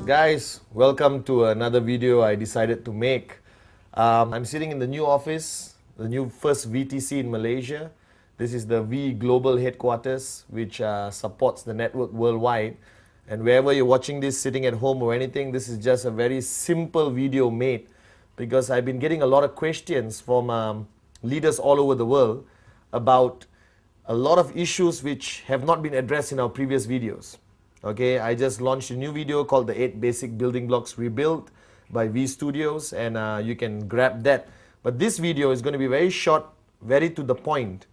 Guys, welcome to another video I decided to make. I'm sitting in the new office, the new first VTC in Malaysia. This is the V Global headquarters, which supports the network worldwide. And wherever you're watching this, sitting at home or anything, this is just a very simple video made because I've been getting a lot of questions from leaders all over the world about a lot of issues which have not been addressed in our previous videos. Okay, I just launched a new video called the 8 Basic Building Blocks Rebuilt by V Studios, and you can grab that. But this video is going to be very short, very to the point,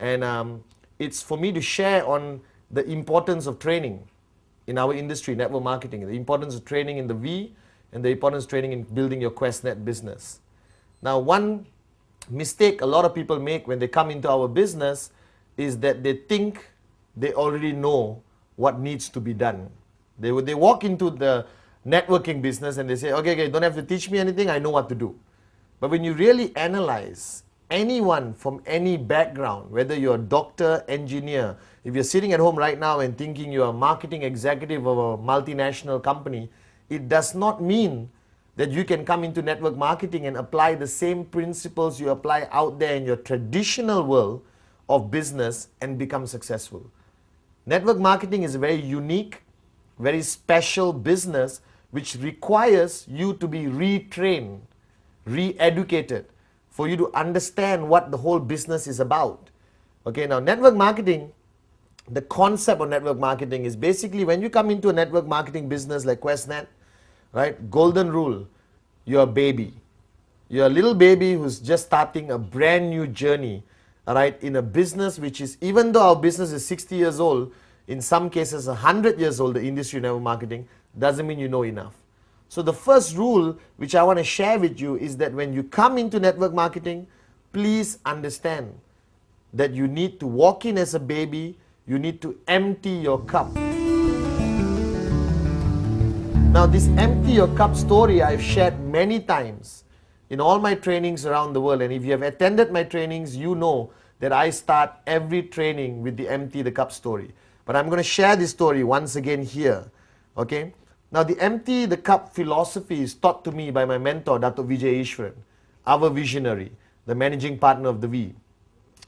and it's for me to share on the importance of training in our industry, network marketing, the importance of training in the V, and the importance of training in building your QuestNet business. Now, one mistake a lot of people make when they come into our business is that they think they already know what needs to be done. They walk into the networking business and they say, okay, don't have to teach me anything, I know what to do. But when you really analyze anyone from any background, whether you're a doctor, engineer, if you're sitting at home right now and thinking you're a marketing executive of a multinational company, it does not mean that you can come into network marketing and apply the same principles you apply out there in your traditional world of business and become successful. Network marketing is a very unique, very special business which requires you to be retrained, re-educated, for you to understand what the whole business is about. Okay, now network marketing, the concept of network marketing is basically when you come into a network marketing business like QuestNet, right? Golden rule, you're a baby. You're a little baby who's just starting a brand new journey, all right, in a business which is, even though our business is 60 years old, in some cases 100 years old, the industry of network marketing, doesn't mean you know enough. So the first rule which I want to share with you is that when you come into network marketing, please understand that you need to walk in as a baby, you need to empty your cup. Now this empty your cup story I've shared many times in all my trainings around the world, and if you have attended my trainings, you know that I start every training with the empty the cup story. But I'm going to share this story once again here. Okay? Now the empty the cup philosophy is taught to me by my mentor, Dr. Vijay Ishwaran, our visionary, the managing partner of the V.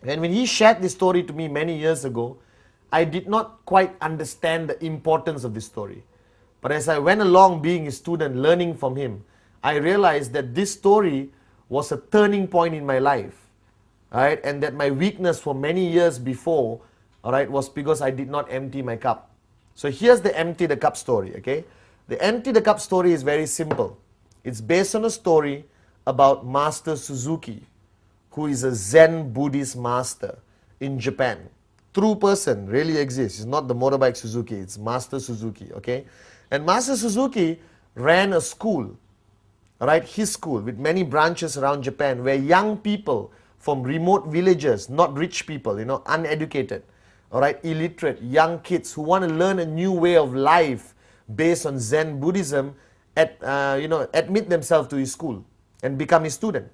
And when he shared this story to me many years ago, I did not quite understand the importance of this story. But as I went along being a student, learning from him, I realized that this story was a turning point in my life, right? And that my weakness for many years before, all right, was because I did not empty my cup. So here's the empty the cup story, okay? The empty the cup story is very simple. It's based on a story about Master Suzuki, who is a Zen Buddhist master in Japan. True person, really exists. It's not the motorbike Suzuki, it's Master Suzuki, okay? And Master Suzuki ran a school, all right, his school with many branches around Japan where young people from remote villages, not rich people, uneducated, all right, illiterate, young kids who want to learn a new way of life based on Zen Buddhism, admit themselves to his school and become his student,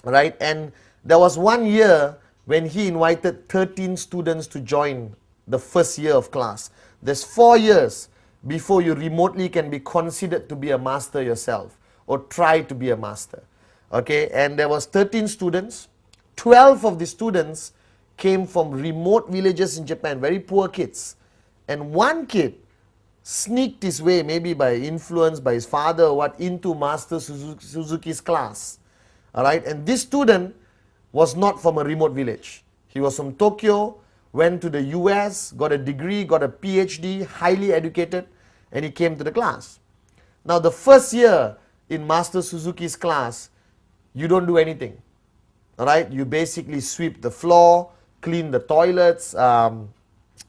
all right? And there was one year when he invited 13 students to join the first year of class. There's 4 years before you remotely can be considered to be a master yourself or try to be a master, okay? And there was 13 students. 12 of the students came from remote villages in Japan, very poor kids. And one kid sneaked his way, maybe by influence by his father or what, into Master Suzuki's class, all right? And this student was not from a remote village. He was from Tokyo, went to the US, got a degree, got a PhD, highly educated, and he came to the class. Now the first year in Master Suzuki's class, you don't do anything, all right? You basically sweep the floor, clean the toilets,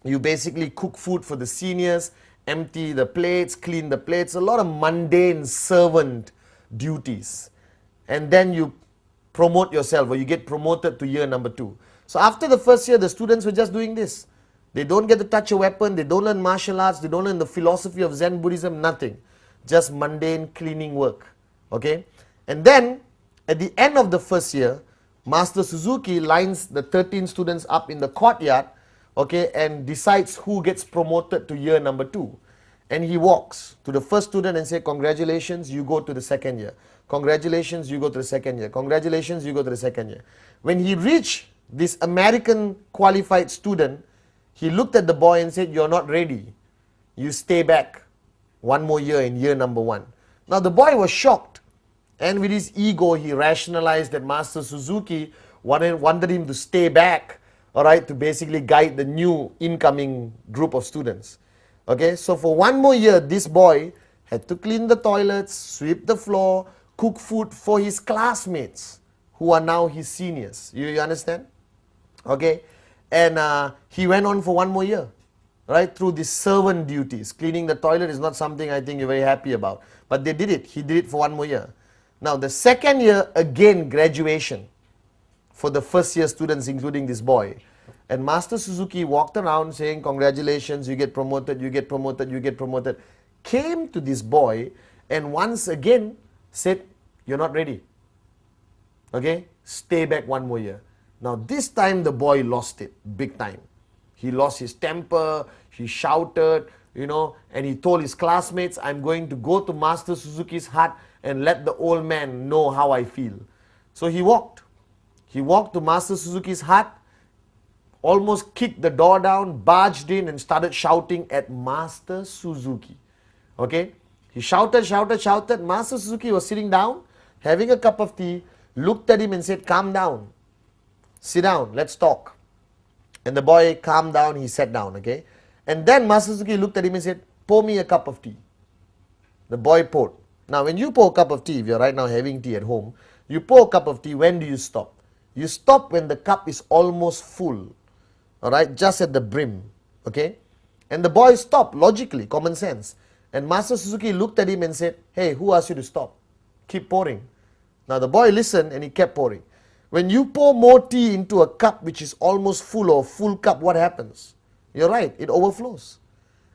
you basically cook food for the seniors, empty the plates, clean the plates, a lot of mundane servant duties. And then you promote yourself, or you get promoted to year number 2. So after the first year, the students were just doing this. They don't get to touch a weapon, they don't learn martial arts, they don't learn the philosophy of Zen Buddhism, nothing. Just mundane cleaning work, okay? And then, at the end of the first year, Master Suzuki lines the 13 students up in the courtyard, okay, and decides who gets promoted to year number 2. And he walks to the first student and say, congratulations, you go to the second year. Congratulations, you go to the second year. Congratulations, you go to the second year. When he reached this American qualified student, he looked at the boy and said, you're not ready. You stay back one more year in year number 1. Now the boy was shocked. And with his ego, he rationalized that Master Suzuki wanted him to stay back, all right, to basically guide the new incoming group of students. Okay, so for one more year, this boy had to clean the toilets, sweep the floor, cook food for his classmates who are now his seniors. You understand? Okay, and he went on for one more year, right, through these servant duties. Cleaning the toilet is not something I think you're very happy about, but they did it. He did it for one more year. Now the second year, again graduation for the first year students, including this boy. And Master Suzuki walked around saying, congratulations, you get promoted, you get promoted, you get promoted. Came to this boy and once again said, you're not ready. Okay, stay back one more year. Now this time the boy lost it big time. He lost his temper, he shouted, you know, and he told his classmates, I'm going to go to Master Suzuki's hut and let the old man know how I feel. So he walked. He walked to Master Suzuki's hut, almost kicked the door down, barged in and started shouting at Master Suzuki. Okay? He shouted, shouted, shouted. Master Suzuki was sitting down, having a cup of tea, looked at him and said, calm down. Sit down, let's talk. And the boy calmed down, he sat down, okay? And then Master Suzuki looked at him and said, pour me a cup of tea. The boy poured. Now when you pour a cup of tea, if you're right now having tea at home, you pour a cup of tea, when do you stop? You stop when the cup is almost full, all right, just at the brim, okay? And the boy stopped, logically, common sense. And Master Suzuki looked at him and said, hey, who asked you to stop? Keep pouring. Now the boy listened and he kept pouring. When you pour more tea into a cup which is almost full or full cup, what happens? You're right, it overflows.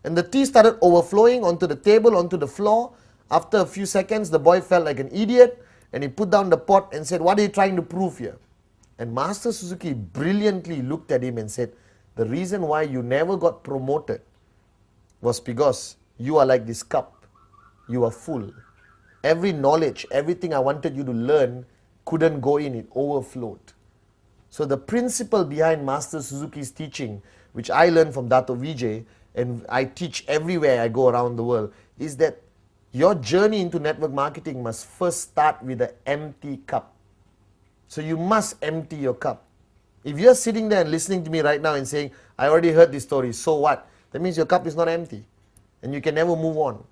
And the tea started overflowing onto the table, onto the floor. After a few seconds, the boy felt like an idiot and he put down the pot and said, what are you trying to prove here? And Master Suzuki brilliantly looked at him and said, the reason why you never got promoted was because you are like this cup. You are full. Every knowledge, everything I wanted you to learn couldn't go in, it overflowed. So the principle behind Master Suzuki's teaching, which I learned from Dato Vijay, and I teach everywhere I go around the world, is that your journey into network marketing must first start with an empty cup. So you must empty your cup. If you're sitting there and listening to me right now and saying, I already heard this story, so what? That means your cup is not empty. And you can never move on.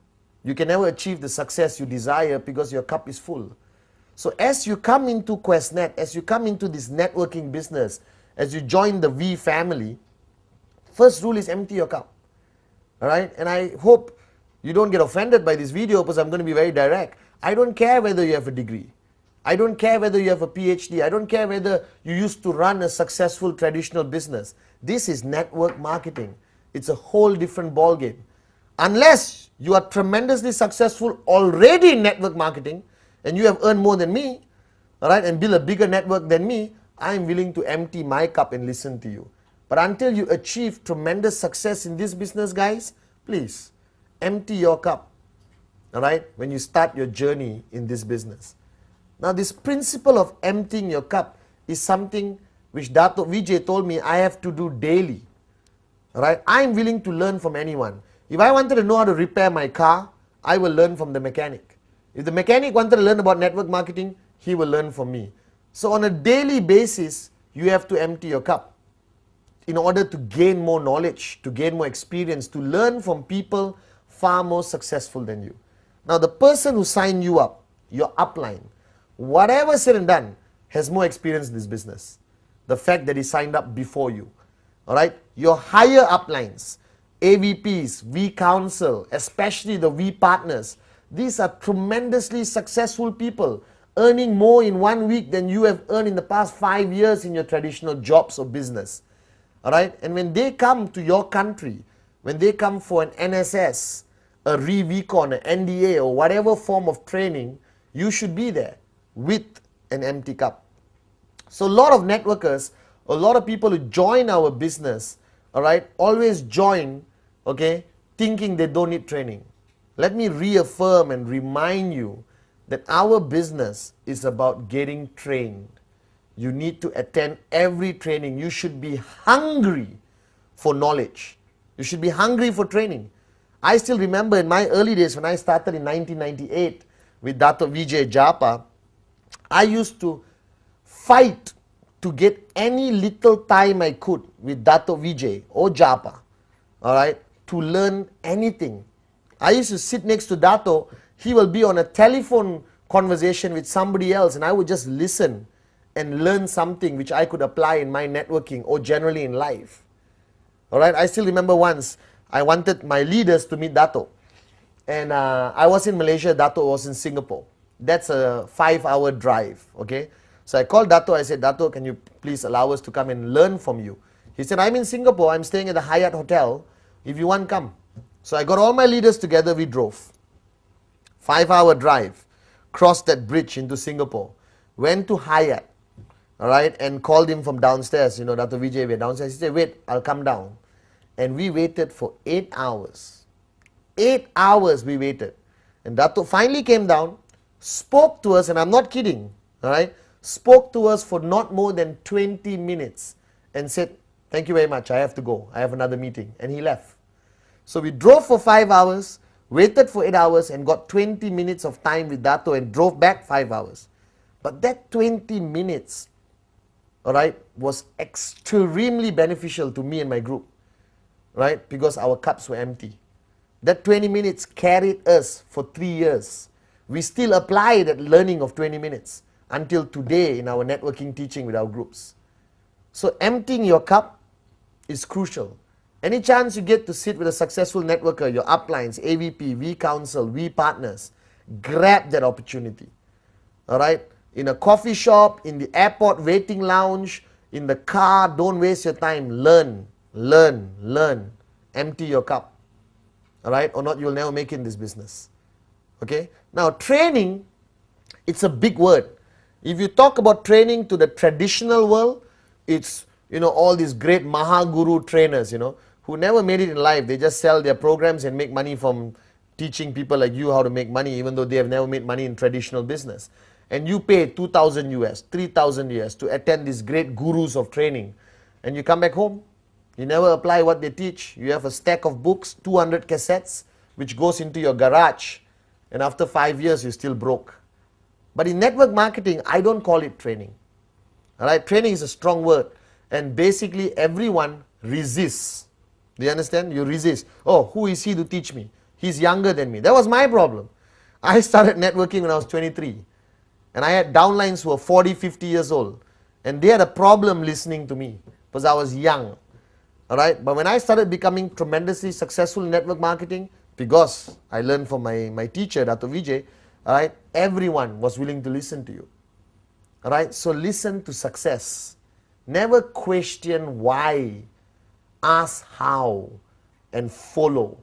You can never achieve the success you desire because your cup is full. So as you come into QuestNet, as you come into this networking business, as you join the V family, first rule is empty your cup. Alright? And I hope you don't get offended by this video because I'm going to be very direct. I don't care whether you have a degree. I don't care whether you have a PhD. I don't care whether you used to run a successful traditional business. This is network marketing. It's a whole different ballgame. Unless you are tremendously successful already in network marketing and you have earned more than me, all right, and build a bigger network than me, I am willing to empty my cup and listen to you. But until you achieve tremendous success in this business, guys, please empty your cup, all right, when you start your journey in this business. Now this principle of emptying your cup is something which Dato Vijay told me I have to do daily. Right? I'm willing to learn from anyone. If I wanted to know how to repair my car, I will learn from the mechanic. If the mechanic wanted to learn about network marketing, he will learn from me. So on a daily basis, you have to empty your cup in order to gain more knowledge, to gain more experience, to learn from people far more successful than you. Now the person who signed you up, your upline, whatever said and done, has more experience in this business. The fact that he signed up before you. Alright, your higher uplines, AVPs, V Council, especially the V partners, these are tremendously successful people, earning more in 1 week than you have earned in the past 5 years in your traditional jobs or business. Alright, and when they come to your country, when they come for an NSS, a ReVcon, an NDA or whatever form of training, you should be there with an empty cup. So a lot of networkers, a lot of people who join our business, all right, always join, okay, thinking they don't need training. Let me reaffirm and remind you that our business is about getting trained. You need to attend every training. You should be hungry for knowledge. You should be hungry for training. I still remember in my early days when I started in 1998 with Dato Vijay Japa, I used to fight to get any little time I could with Dato Vijay or Japa, all right, to learn anything. I used to sit next to Dato. He will be on a telephone conversation with somebody else, and I would just listen and learn something which I could apply in my networking or generally in life. All right, I still remember once I wanted my leaders to meet Dato, and I was in Malaysia, Dato was in Singapore. That's a 5-hour drive, okay? So I called Dato, I said, Dato, can you please allow us to come and learn from you? He said, I'm in Singapore, I'm staying at the Hyatt Hotel. If you want, come. So I got all my leaders together, we drove. 5-hour drive, crossed that bridge into Singapore, went to Hyatt, all right, and called him from downstairs. You know, Dato Vijay, we're downstairs. He said, wait, I'll come down. And we waited for 8 hours. 8 hours we waited. And Dato finally came down, spoke to us, and I'm not kidding, all right, spoke to us for not more than 20 minutes and said, thank you very much, I have to go, I have another meeting, and he left. So we drove for 5 hours, waited for 8 hours, and got 20 minutes of time with Dato and drove back 5 hours. But that 20 minutes, all right, was extremely beneficial to me and my group, right, because our cups were empty. That 20 minutes carried us for 3 years. We still apply that learning of 20 minutes until today in our networking teaching with our groups. So emptying your cup is crucial. Any chance you get to sit with a successful networker, your uplines, AVP, V Council, V Partners, grab that opportunity. All right? In a coffee shop, in the airport waiting lounge, in the car, don't waste your time. Learn, learn, learn. Empty your cup. All right? Or not, you'll never make it in this business. Okay? Now, training, it's a big word. If you talk about training to the traditional world, it's, you know, all these great Mahaguru trainers, you know, who never made it in life. They just sell their programs and make money from teaching people like you how to make money, even though they have never made money in traditional business. And you pay 2,000 US, 3,000 US to attend these great gurus of training. And you come back home, you never apply what they teach. You have a stack of books, 200 cassettes, which goes into your garage. And after 5 years, you're still broke. But in network marketing, I don't call it training. All right, training is a strong word. And basically, everyone resists. Do you understand? You resist. Oh, who is he to teach me? He's younger than me. That was my problem. I started networking when I was 23. And I had downlines who were 40, 50 years old. And they had a problem listening to me because I was young. All right, but when I started becoming tremendously successful in network marketing, because I learned from my teacher, Dato Vijay, all right, everyone was willing to listen to you. All right, so listen to success. Never question why. Ask how and follow.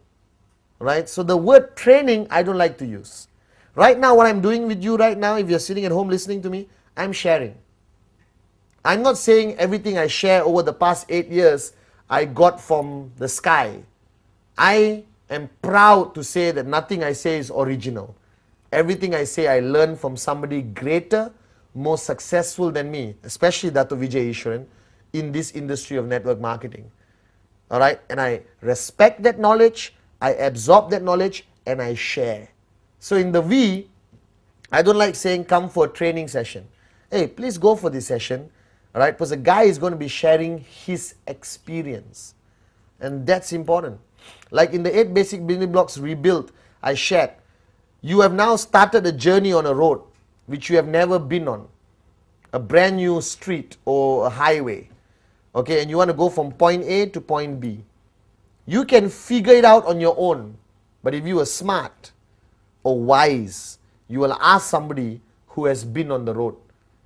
Right? So the word training, I don't like to use. Right now, what I'm doing with you right now, if you're sitting at home listening to me, I'm sharing. I'm not saying everything I share over the past 8 years I got from the sky. I am proud to say that nothing I say is original. Everything I say I learned from somebody greater, more successful than me, especially Dato Vijay Ishwaran, in this industry of network marketing. All right, and I respect that knowledge, I absorb that knowledge, and I share. So in the V, I don't like saying come for a training session. Hey, please go for this session, all right, because the guy is going to be sharing his experience. And that's important. Like in the 8 basic building blocks rebuilt, I shared, you have now started a journey on a road which you have never been on. A brand new street or a highway. Okay, and you want to go from point A to point B. You can figure it out on your own. But if you are smart or wise, you will ask somebody who has been on the road.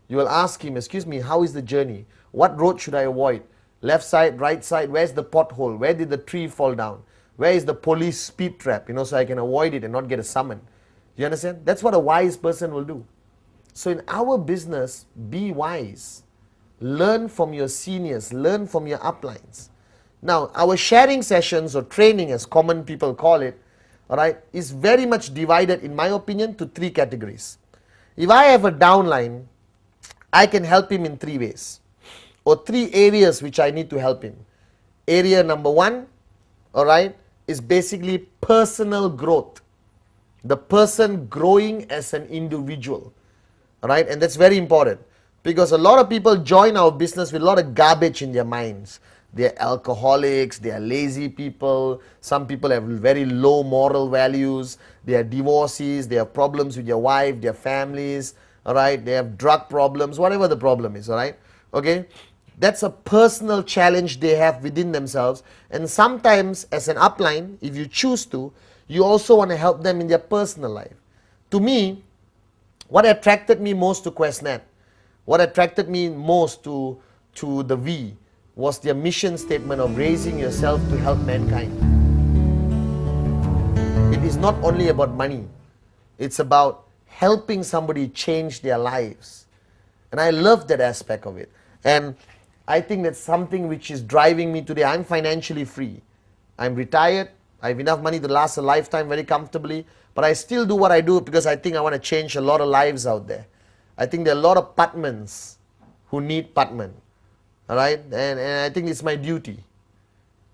You will ask him, excuse me, how is the journey? What road should I avoid? Left side, right side, where's the pothole? Where did the tree fall down? Where is the police speed trap? You know, so I can avoid it and not get a summon. You understand? That's what a wise person will do. So in our business, be wise. Learn from your seniors, learn from your uplines. Now, our sharing sessions or training, as common people call it, all right, is very much divided, in my opinion, to 3 categories. If I have a downline, I can help him in 3 ways, or 3 areas which I need to help him. Area number 1, all right, is basically personal growth. The person growing as an individual, all right, and that's very important, because a lot of people join our business with a lot of garbage in their minds. They're alcoholics, they are lazy people, some people have very low moral values, they are divorcees, they have problems with their wife, their families, all right, they have drug problems, whatever the problem is, all right, okay. That's a personal challenge they have within themselves, and sometimes as an upline, if you choose to, you also want to help them in their personal life. To me, what attracted me most to QuestNet, what attracted me most to the V, was their mission statement of raising yourself to help mankind. It is not only about money, it's about helping somebody change their lives. And I love that aspect of it. And I think that's something which is driving me today. I'm financially free. I'm retired. I have enough money to last a lifetime very comfortably. But I still do what I do because I think I want to change a lot of lives out there. I think there are a lot of Pathmans who need Pathman. All right, and I think it's my duty.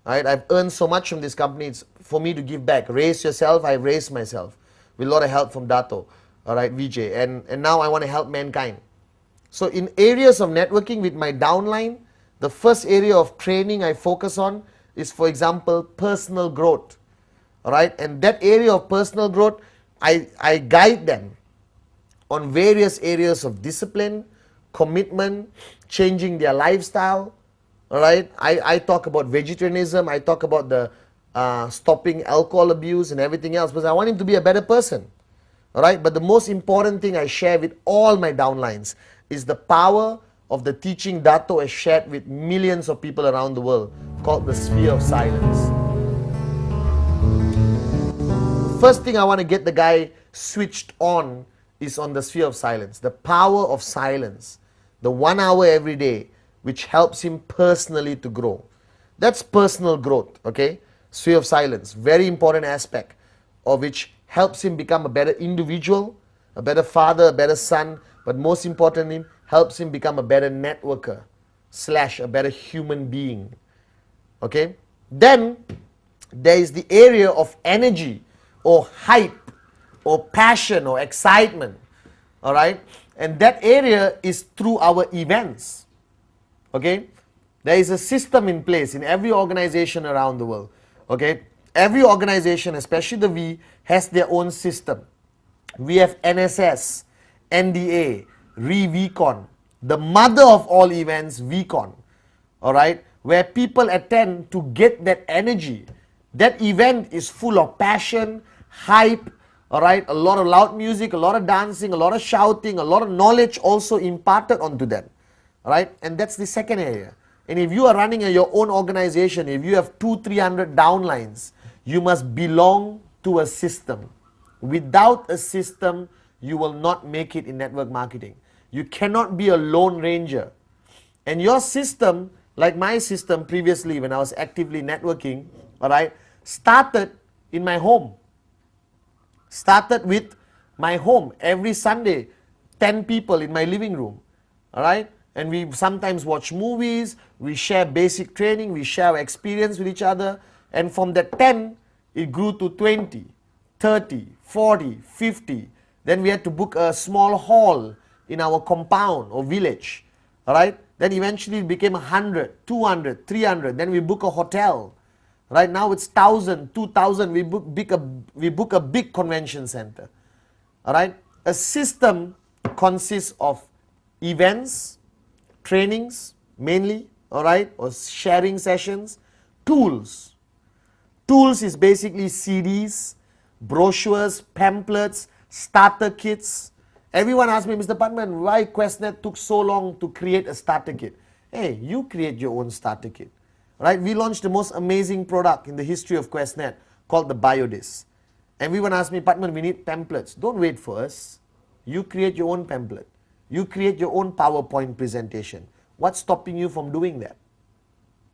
All right, I've earned so much from this company. It's for me to give back. Raise yourself. I've raised myself with a lot of help from Dato. All right, VJ, and now I want to help mankind. So in areas of networking with my downline, the first area of training I focus on is, for example, personal growth. All right, and that area of personal growth, I guide them on various areas of discipline, commitment, changing their lifestyle. All right, I talk about vegetarianism, I talk about the stopping alcohol abuse and everything else, because I want him to be a better person. All right, but the most important thing I share with all my downlines is the power of the teaching Dato has shared with millions of people around the world, called the sphere of silence. First thing I want to get the guy switched on is on the sphere of silence, the power of silence, the 1 hour every day, which helps him personally to grow. That's personal growth, okay? Sphere of silence, very important aspect of which helps him become a better individual, a better father, a better son, but most importantly, helps him become a better networker / a better human being, okay? Then there is the area of energy or hype or passion or excitement, all right? And that area is through our events, okay? There is a system in place in every organization around the world, okay? Every organization, especially the V, has their own system. We have NSS, NDA, VCon, the mother of all events, VCon, all right? Where people attend to get that energy. That event is full of passion, hype, all right, a lot of loud music, a lot of dancing, a lot of shouting, a lot of knowledge also imparted onto them, all right? And that's the second area. And if you are running your own organization, if you have 200-300 downlines, you must belong to a system. Without a system, you will not make it in network marketing. You cannot be a lone ranger. And your system, like my system previously when I was actively networking, all right, started in my home. Started with my home. Every Sunday, 10 people in my living room, all right? And we sometimes watch movies, we share basic training, we share our experience with each other. And from that 10, it grew to 20, 30, 40, 50. Then we had to book a small hall in our compound or village, all right? Then eventually it became 100, 200, 300. Then we book a hotel. Right now it's 1,000, 2,000. We book a big convention center. All right. A system consists of events, trainings mainly, all right, or sharing sessions, tools. Tools is basically CDs, brochures, pamphlets, starter kits. Everyone asks me, Mr. Pathman, why QuestNet took so long to create a starter kit? Hey, you create your own starter kit. Right? We launched the most amazing product in the history of QuestNet called the BioDisc. Everyone asks me, Pathman, we need pamphlets. Don't wait for us. You create your own pamphlet. You create your own PowerPoint presentation. What's stopping you from doing that?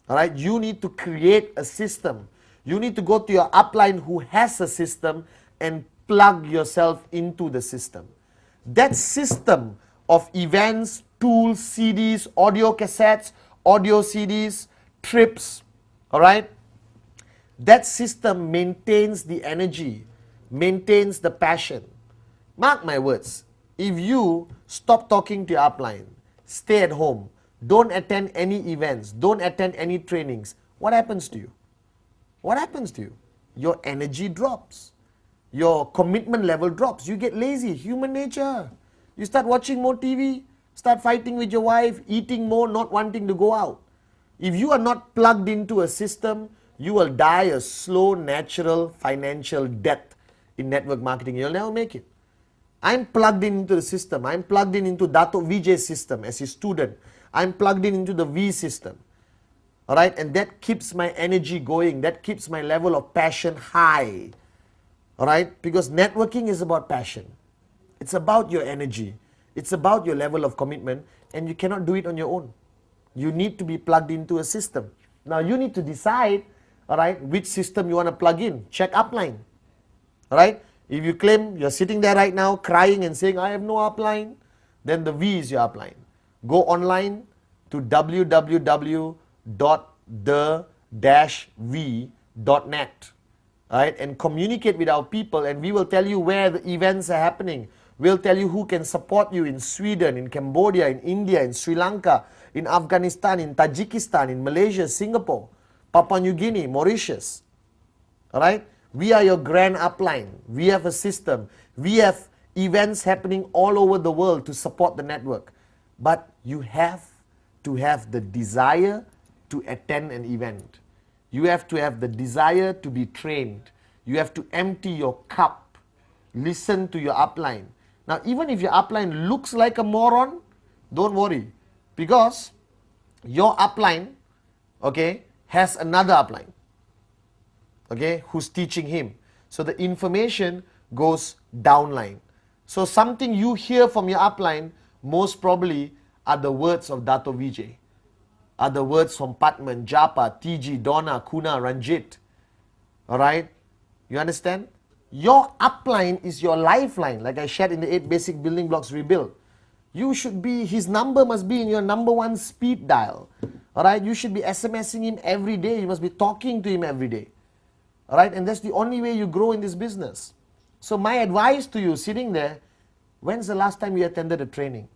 All right, you need to create a system. You need to go to your upline who has a system and plug yourself into the system. That system of events, tools, CDs, audio cassettes, audio CDs, trips, all right, that system maintains the energy, maintains the passion. Mark my words, if you stop talking to your upline, stay at home, don't attend any events, don't attend any trainings, what happens to you? What happens to you? Your energy drops. Your commitment level drops. You get lazy, human nature. You start watching more TV, start fighting with your wife, eating more, not wanting to go out. If you are not plugged into a system, you will die a slow, natural, financial death in network marketing. You'll never make it. I'm plugged into the system. I'm plugged in into Dato Vijay's system as his student. I'm plugged in into the V system. All right, and that keeps my energy going. That keeps my level of passion high. All right, because networking is about passion. It's about your energy. It's about your level of commitment, and you cannot do it on your own. You need to be plugged into a system. Now you need to decide, all right, which system you want to plug in. Check upline. All right, if you claim you're sitting there right now crying and saying, I have no upline, then the V is your upline. Go online to www.the-v.net, right, and communicate with our people, and we will tell you where the events are happening. We'll tell you who can support you in Sweden, in Cambodia, in India, in Sri Lanka, in Afghanistan, in Tajikistan, in Malaysia, Singapore, Papua New Guinea, Mauritius. All right? We are your grand upline. We have a system. We have events happening all over the world to support the network. But you have to have the desire to attend an event. You have to have the desire to be trained. You have to empty your cup. Listen to your upline. Now, even if your upline looks like a moron, don't worry. Because your upline, okay, has another upline, okay, who's teaching him. So the information goes downline. So something you hear from your upline, most probably are the words of Dato Vijay, are the words from Pathman, Japa, TG, Donna, Kuna, Ranjit. All right? You understand? Your upline is your lifeline, like I shared in the 8 basic building blocks rebuild. You should be, his number must be in your #1 speed dial. All right? You should be SMSing him every day. You must be talking to him every day. All right? And that's the only way you grow in this business. So my advice to you sitting there, when's the last time you attended a training?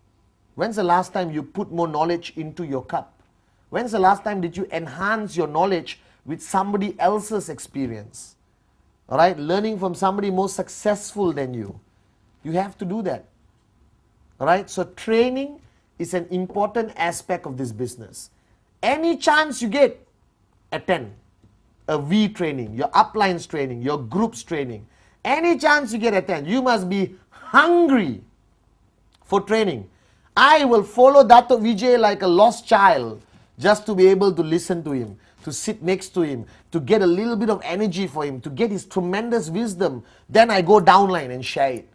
When's the last time you put more knowledge into your cup? When's the last time did you enhance your knowledge with somebody else's experience? All right, learning from somebody more successful than you. You have to do that. All right, so training is an important aspect of this business. Any chance you get, attend a V training, your uplines training, your groups training. Any chance you get, attend. You must be hungry for training. I will follow Dato Vijay like a lost child just to be able to listen to him, to sit next to him, to get a little bit of energy for him, to get his tremendous wisdom. Then I go downline and share it.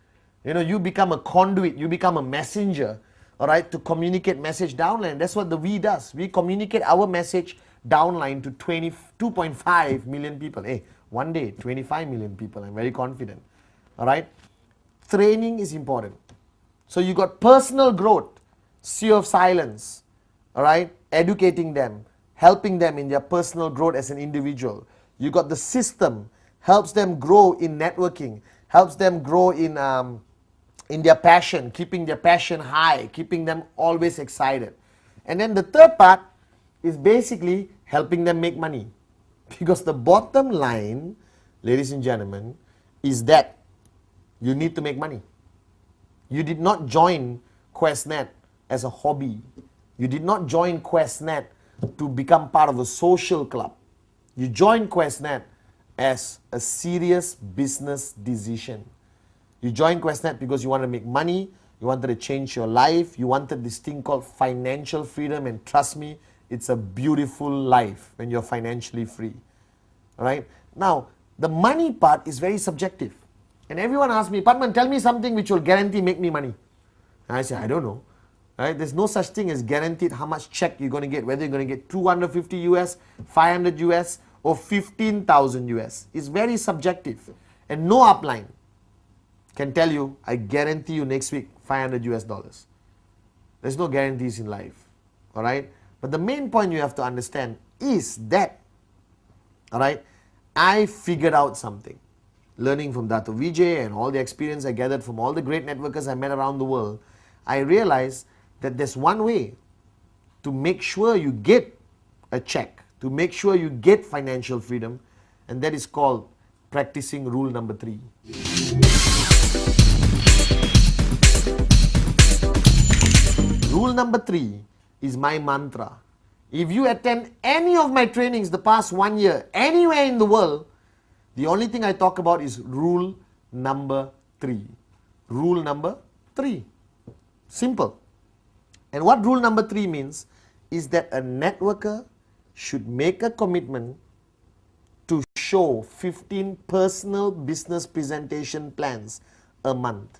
You know, you become a conduit, you become a messenger, all right, to communicate message downline. That's what the V does. We communicate our message downline to 2.5 million people. Hey, one day, 25 million people. I'm very confident. All right. Training is important. So you got personal growth, sea of silence, all right, educating them, helping them in their personal growth as an individual. You got the system, helps them grow in networking, helps them grow in their passion, keeping their passion high, keeping them always excited. And then the third part is basically helping them make money. Because the bottom line, ladies and gentlemen, is that you need to make money. You did not join QuestNet as a hobby. You did not join QuestNet to become part of a social club. You joined QuestNet as a serious business decision. You joined QuestNet because you wanted to make money, you wanted to change your life, you wanted this thing called financial freedom, and trust me, it's a beautiful life when you're financially free. All right? Now, the money part is very subjective. And everyone asks me, Pathman, tell me something which will guarantee make me money. And I say, I don't know. Right? There's no such thing as guaranteed how much check you're going to get, whether you're going to get 250 US, 500 US, or 15,000 US. It's very subjective. And no upline can tell you, I guarantee you next week 500 US dollars. There's no guarantees in life. All right? But the main point you have to understand is that, all right, I figured out something. Learning from Dato Vijay and all the experience I gathered from all the great networkers I met around the world, I realized that there's one way to make sure you get a check, to make sure you get financial freedom, and that is called practicing rule number 3. Rule number 3 is my mantra. If you attend any of my trainings the past 1 year, anywhere in the world, the only thing I talk about is rule number 3. Rule number 3. Simple. And what rule number 3 means is that a networker should make a commitment to show 15 personal business presentation plans a month.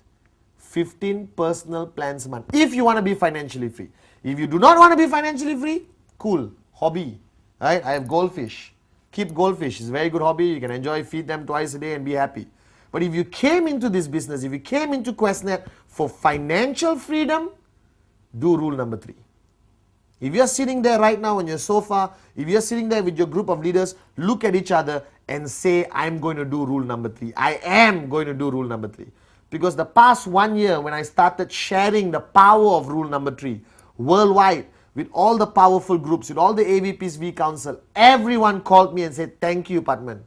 15 personal plans a month. If you want to be financially free. If you do not want to be financially free, cool. Hobby. Right? I have goldfish. Keep goldfish. It's a very good hobby. You can enjoy, feed them twice a day and be happy. But if you came into this business, if you came into QuestNet for financial freedom, do rule number 3. If you're sitting there right now on your sofa, if you're sitting there with your group of leaders, look at each other and say, I'm going to do rule number 3. I am going to do rule number 3. Because the past 1 year when I started sharing the power of rule number 3 worldwide with all the powerful groups, with all the AVPs we counsel, everyone called me and said, thank you, Pathman.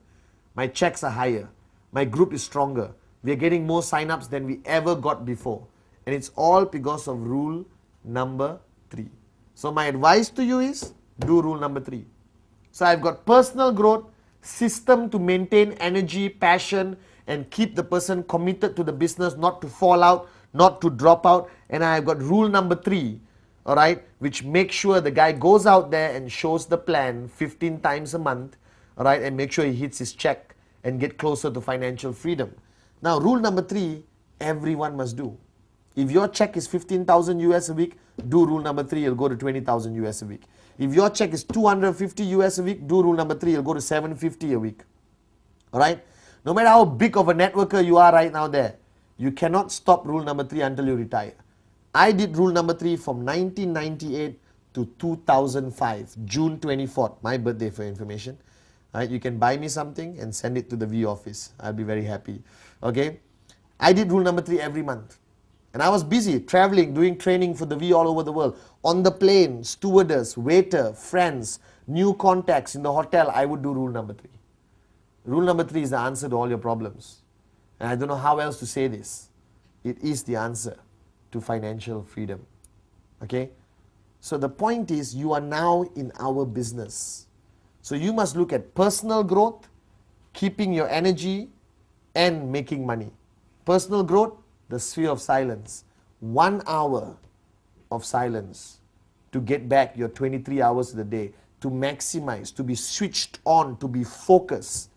My checks are higher. My group is stronger. We're getting more sign-ups than we ever got before. And it's all because of rule number 3. So my advice to you is, do rule number 3. So I've got personal growth, system to maintain energy, passion, and keep the person committed to the business, not to fall out, not to drop out. And I've got rule number 3, all right, which makes sure the guy goes out there and shows the plan 15 times a month, all right, and make sure he hits his check and get closer to financial freedom. Now, rule number 3, everyone must do. If your check is 15,000 US a week, do rule number 3, you'll go to 20,000 US a week. If your check is 250 US a week, do rule number 3, you'll go to 750 a week. All right? No matter how big of a networker you are right now there, you cannot stop rule number 3 until you retire. I did rule number 3 from 1998 to 2005, June 24th, my birthday for information. Right? You can buy me something and send it to the V office. I'll be very happy. Okay? I did rule number 3 every month. And I was busy traveling, doing training for the V all over the world. On the plane, stewardess, waiter, friends, new contacts in the hotel, I would do rule number 3. Rule number 3 is the answer to all your problems. And I don't know how else to say this. It is the answer to financial freedom. Okay? So the point is, you are now in our business. So you must look at personal growth, keeping your energy, and making money. Personal growth, the sphere of silence. 1 hour of silence to get back your 23 hours of the day, to maximize, to be switched on, to be focused.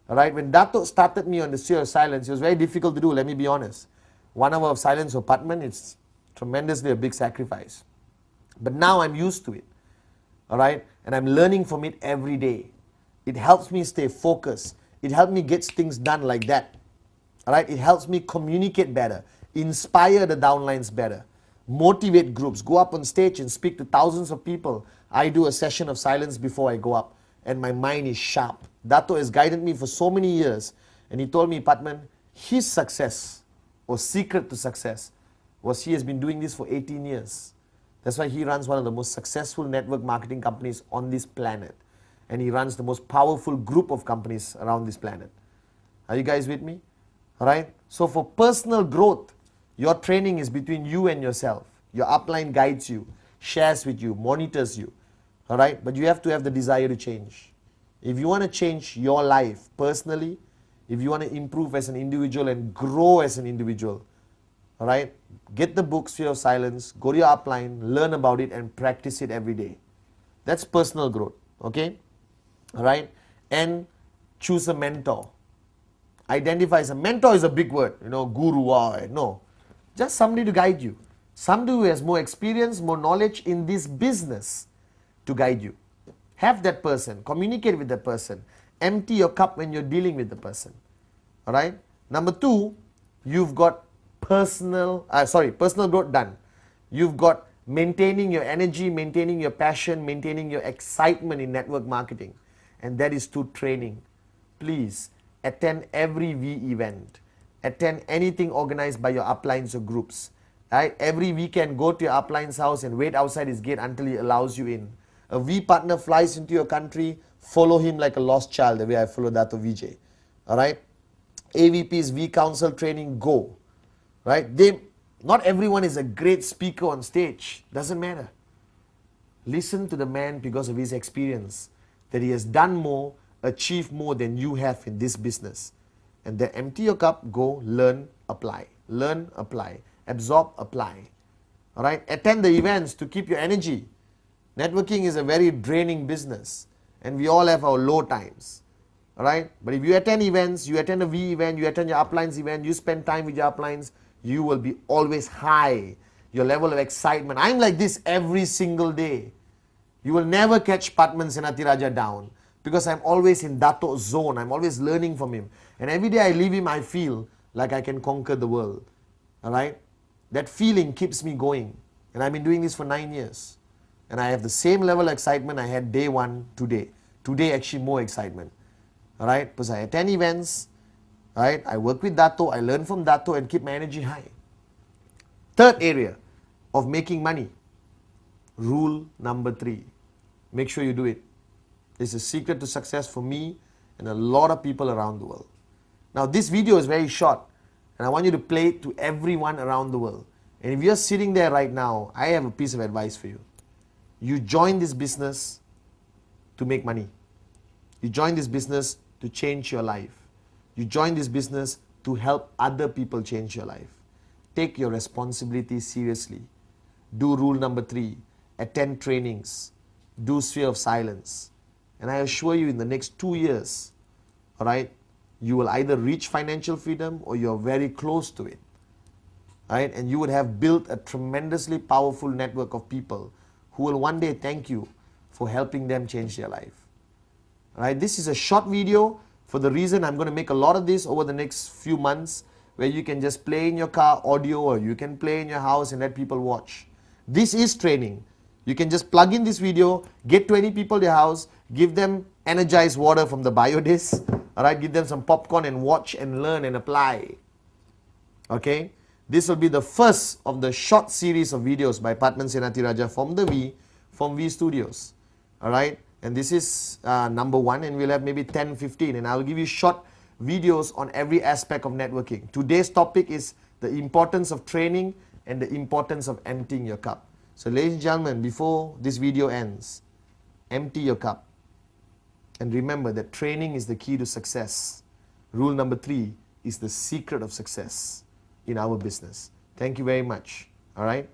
Alright, when Dato started me on the sphere of silence, it was very difficult to do, let me be honest. 1 hour of silence for Pathman, it's tremendously a big sacrifice. But now I'm used to it. Alright, and I'm learning from it every day. It helps me stay focused. It helps me get things done like that. Alright, it helps me communicate better, inspire the downlines better, motivate groups, go up on stage and speak to thousands of people. I do a session of silence before I go up, and my mind is sharp. Dato has guided me for so many years, and he told me, Pathman, his success, or secret to success, was he has been doing this for 18 years. That's why he runs one of the most successful network marketing companies on this planet. And he runs the most powerful group of companies around this planet. Are you guys with me? Alright? So for personal growth, your training is between you and yourself. Your upline guides you, shares with you, monitors you. Alright? But you have to have the desire to change. If you want to change your life personally, if you want to improve as an individual and grow as an individual, alright, get the book Sphere of Silence, go to your upline, learn about it and practice it every day. That's personal growth. Okay? Alright? And choose a mentor. Identify as a mentor is a big word, guru, no. Just somebody to guide you. Somebody who has more experience, more knowledge in this business to guide you. Have that person, communicate with that person. Empty your cup when you're dealing with the person. Alright? Number 2, you've got personal growth done. You've got maintaining your energy, maintaining your passion, maintaining your excitement in network marketing. And that is through training. Please attend every V event. Attend anything organized by your uplines or groups. Right? Every weekend, go to your upline's house and wait outside his gate until he allows you in. A V partner flies into your country, follow him like a lost child, the way I follow that of VJ. Alright? AVP's V Council training, go. Right? Not everyone is a great speaker on stage. Doesn't matter. Listen to the man because of his experience, that he has done more, achieved more than you have in this business. And then empty your cup, go, learn, apply. Learn, apply. Absorb, apply. Alright? Attend the events to keep your energy. Networking is a very draining business, and we all have our low times. Alright? But if you attend events, you attend a V event, you attend your uplines event, you spend time with your uplines, you will be always high. Your level of excitement. I'm like this every single day. You will never catch Pathman Senatiraja down, because I'm always in Dato zone. I'm always learning from him. And every day I leave him, I feel like I can conquer the world. Alright? That feeling keeps me going. And I've been doing this for 9 years. And I have the same level of excitement I had day 1 today. Today actually more excitement. Alright? Because I attend events. Right? I work with Dato, I learn from Dato and keep my energy high. Third area of making money. Rule number 3. Make sure you do it. It's a secret to success for me and a lot of people around the world. Now this video is very short, and I want you to play it to everyone around the world. And if you're sitting there right now, I have a piece of advice for you. You join this business to make money. You join this business to change your life. You join this business to help other people change your life. Take your responsibility seriously. Do rule number 3. Attend trainings. Do sphere of silence. And I assure you, in the next 2 years, alright, you will either reach financial freedom or you're very close to it. Right? And you would have built a tremendously powerful network of people who will one day thank you for helping them change their life. Right? This is a short video for the reason I'm going to make a lot of this over the next few months, where you can just play in your car audio, or you can play in your house and let people watch. This is training. You can just plug in this video, get 20 people to your house, give them energized water from the biodis, alright, give them some popcorn and watch and learn and apply. Okay? This will be the first of the short series of videos by Pathman Senatiraja from V Studios. Alright? And this is number 1, and we'll have maybe 10, 15, and I'll give you short videos on every aspect of networking. Today's topic is the importance of training and the importance of emptying your cup. So ladies and gentlemen, before this video ends, empty your cup. And remember that training is the key to success. Rule number 3 is the secret of success in our business. Thank you very much. Alright?